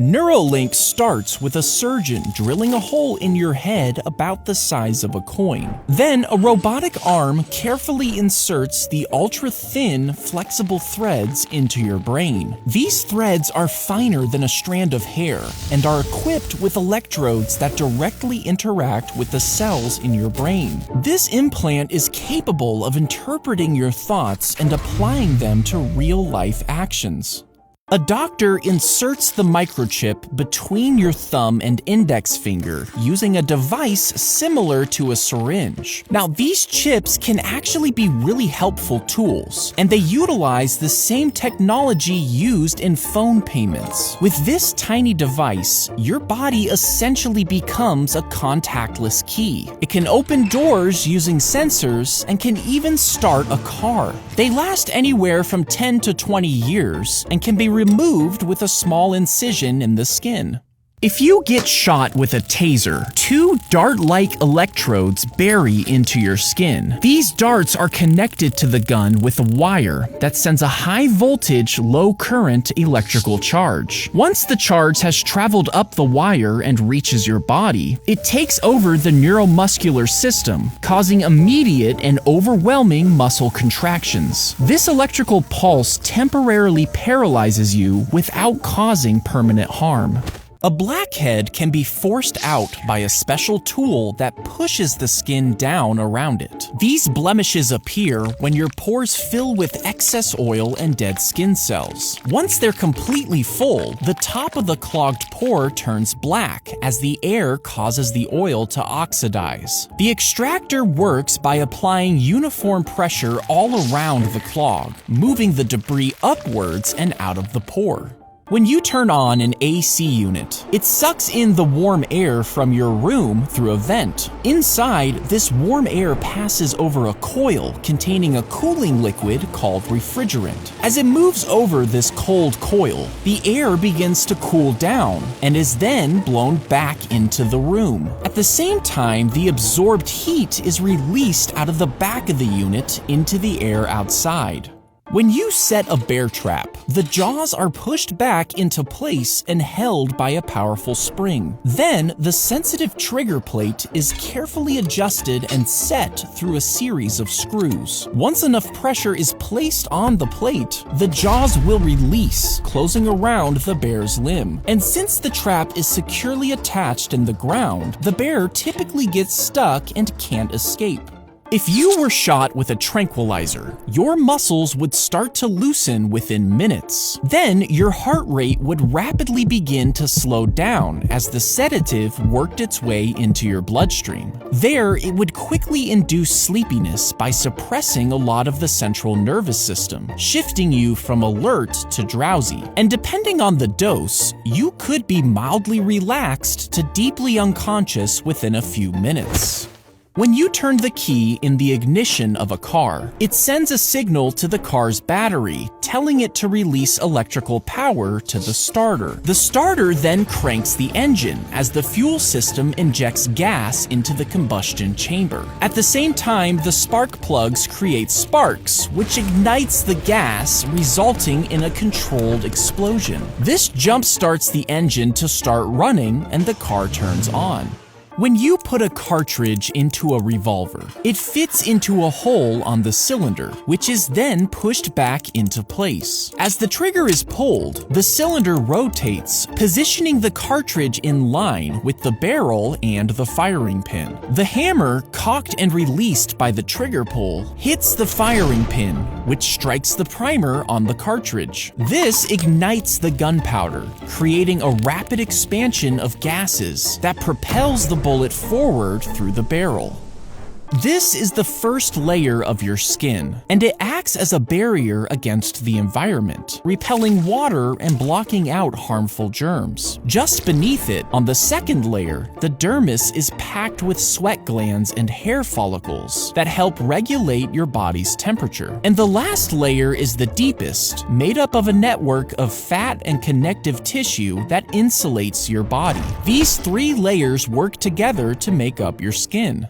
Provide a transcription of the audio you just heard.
Neuralink starts with a surgeon drilling a hole in your head about the size of a coin. Then a robotic arm carefully inserts the ultra-thin, flexible threads into your brain. These threads are finer than a strand of hair and are equipped with electrodes that directly interact with the cells in your brain. This implant is capable of interpreting your thoughts and applying them to real-life actions. A doctor inserts the microchip between your thumb and index finger using a device similar to a syringe. Now, these chips can actually be really helpful tools, and they utilize the same technology used in phone payments. With this tiny device, your body essentially becomes a contactless key. It can open doors using sensors and can even start a car. They last anywhere from 10 to 20 years and can be removed with a small incision in the skin. If you get shot with a taser, two dart-like electrodes bury into your skin. These darts are connected to the gun with a wire that sends a high-voltage, low-current electrical charge. Once the charge has traveled up the wire and reaches your body, it takes over the neuromuscular system, causing immediate and overwhelming muscle contractions. This electrical pulse temporarily paralyzes you without causing permanent harm. A blackhead can be forced out by a special tool that pushes the skin down around it. These blemishes appear when your pores fill with excess oil and dead skin cells. Once they're completely full, the top of the clogged pore turns black as the air causes the oil to oxidize. The extractor works by applying uniform pressure all around the clog, moving the debris upwards and out of the pore. When you turn on an AC unit, it sucks in the warm air from your room through a vent. Inside, this warm air passes over a coil containing a cooling liquid called refrigerant. As it moves over this cold coil, the air begins to cool down and is then blown back into the room. At the same time, the absorbed heat is released out of the back of the unit into the air outside. When you set a bear trap, the jaws are pushed back into place and held by a powerful spring. Then, the sensitive trigger plate is carefully adjusted and set through a series of screws. Once enough pressure is placed on the plate, the jaws will release, closing around the bear's limb. And since the trap is securely attached in the ground, the bear typically gets stuck and can't escape. If you were shot with a tranquilizer, your muscles would start to loosen within minutes. Then your heart rate would rapidly begin to slow down as the sedative worked its way into your bloodstream. There, it would quickly induce sleepiness by suppressing a lot of the central nervous system, shifting you from alert to drowsy. And depending on the dose, you could be mildly relaxed to deeply unconscious within a few minutes. When you turn the key in the ignition of a car, it sends a signal to the car's battery, telling it to release electrical power to the starter. The starter then cranks the engine as the fuel system injects gas into the combustion chamber. At the same time, the spark plugs create sparks, which ignites the gas, resulting in a controlled explosion. This jump starts the engine to start running and the car turns on. When you put a cartridge into a revolver, it fits into a hole on the cylinder, which is then pushed back into place. As the trigger is pulled, the cylinder rotates, positioning the cartridge in line with the barrel and the firing pin. The hammer, cocked and released by the trigger pull, hits the firing pin, which strikes the primer on the cartridge. This ignites the gunpowder, creating a rapid expansion of gases that propels the bullet forward through the barrel. This is the first layer of your skin, and it acts as a barrier against the environment, repelling water and blocking out harmful germs. Just beneath it, on the second layer, the dermis is packed with sweat glands and hair follicles that help regulate your body's temperature. And the last layer is the deepest, made up of a network of fat and connective tissue that insulates your body. These three layers work together to make up your skin.